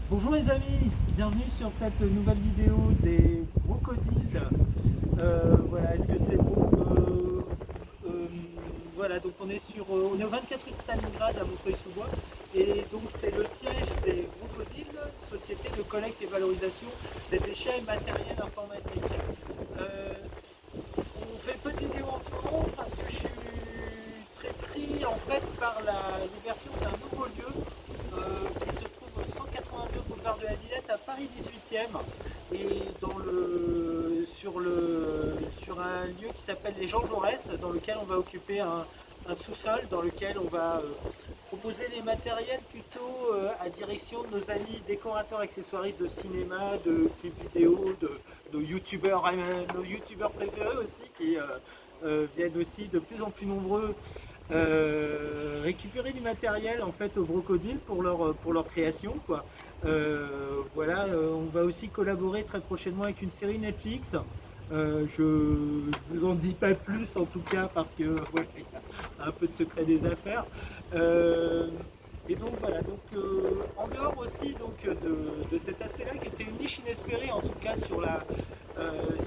Bonjour les amis, bienvenue sur cette nouvelle vidéo des brocodiles. Voilà, est-ce que c'est bon? Voilà, donc on est au 24 rue de Stalingrad à Montreuil-sous-Bois et donc c'est le siège des brocodiles, société de collecte et valorisation des déchets matériels informatiques. Euh, on fait peu de vidéos en ce moment parce que je suis très pris en fait par l'ouverture d'un nouveau lieu qui se trouve au 182 boulevard de la Villette à Paris 18e et sur un lieu qui s'appelle les Jean Jaurès, dans lequel on va occuper un sous-sol, dans lequel on va proposer les matériels plutôt à direction de nos amis décorateurs accessoiristes de cinéma, de clips vidéo, de youtubeurs, nos youtubeurs préférés aussi qui viennent aussi de plus en plus nombreux récupérer du matériel en fait au Brocodile pour leur création quoi. Voilà, on va aussi collaborer très prochainement avec une série Netflix. Je vous en dis pas plus en tout cas parce que ouais, il y a un peu de secret des affaires. Et donc voilà, donc en dehors aussi donc de cet aspect-là qui était une niche inespérée en tout cas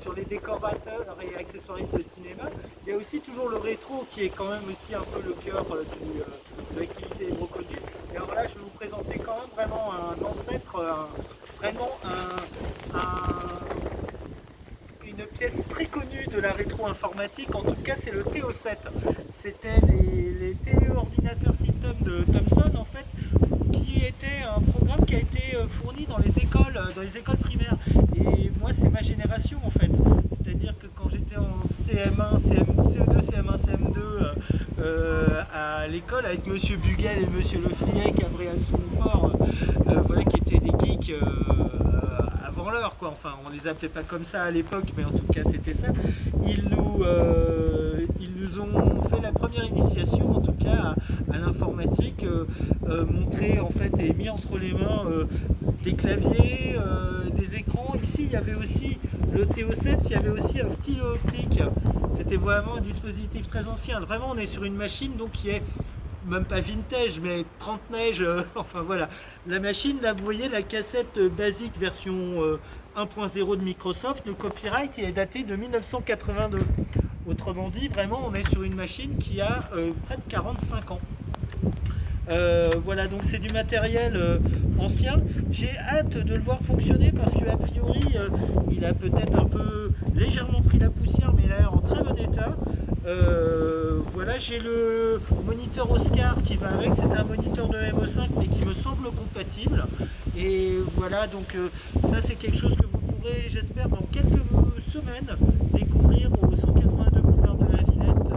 sur les décorateurs et accessoiristes de cinéma, il y a aussi toujours le rétro qui est quand même aussi un peu le cœur de l'activité des brocodiles. Et alors là, je vais vous présenter quand même vraiment un ancêtre, vraiment une pièce très connue de la rétro-informatique. En tout cas, c'est le TO7. C'était les téléordinateurs système de Thomson en fait, qui était un programme qui a été fourni dans les écoles primaires. Et moi, c'est ma génération en fait. C'est-à-dire que quand j'étais en CM1, CE2, CM1, CM2 à l'école avec Monsieur Bugel et Monsieur Le Friet, Gabriel Soumfort, voilà, qui étaient des geeks avant l'heure, quoi. Enfin, on les appelait pas comme ça à l'époque, mais en tout cas, c'était ça. Ils nous ont fait la première initiation, en tout cas, à l'informatique, montré en fait et mis entre les mains des claviers, des écrans. Ici, il y avait aussi le TO7, il y avait aussi un stylo optique. C'était vraiment un dispositif très ancien. Vraiment, on est sur une machine donc qui est même pas vintage, mais 30 neige. Enfin voilà. La machine, là, vous voyez la cassette basique version 1.0 de Microsoft. Le copyright il est daté de 1982. Autrement dit, vraiment, on est sur une machine qui a près de 45 ans. Voilà, donc c'est du matériel ancien. J'ai hâte de le voir fonctionner parce qu'a priori, il a peut-être un peu légèrement pris la poussière, mais il a l'air en très bon état. Voilà, j'ai le moniteur Oscar qui va avec. C'est un moniteur de MO5, mais qui me semble compatible. Et voilà, donc ça, c'est quelque chose que vous pourrez, j'espère, dans quelques semaines, découvrir au 182 boulevard de la Villette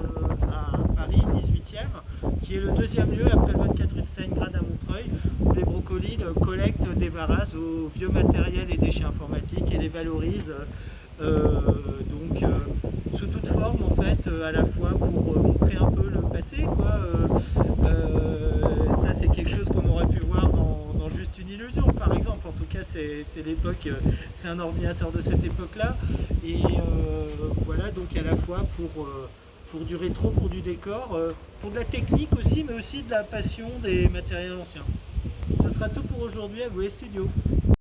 à Paris 18e, qui est le deuxième lieu après le 24 rue de Stalingrad à Montreuil, où les brocodiles collectent, débarrassent au vieux matériel et déchets informatiques et les valorisent sous toute forme en fait, à la fois pour montrer un peu le passé quoi. Ça c'est quelque chose qu'on aurait pu voir dans Juste une illusion par exemple. En tout cas c'est l'époque, c'est un ordinateur de cette époque là et voilà, donc à la fois pour du rétro, pour du décor, pour de la technique aussi, mais aussi de la passion des matériels anciens. Ce sera tout pour aujourd'hui, à vous les studios.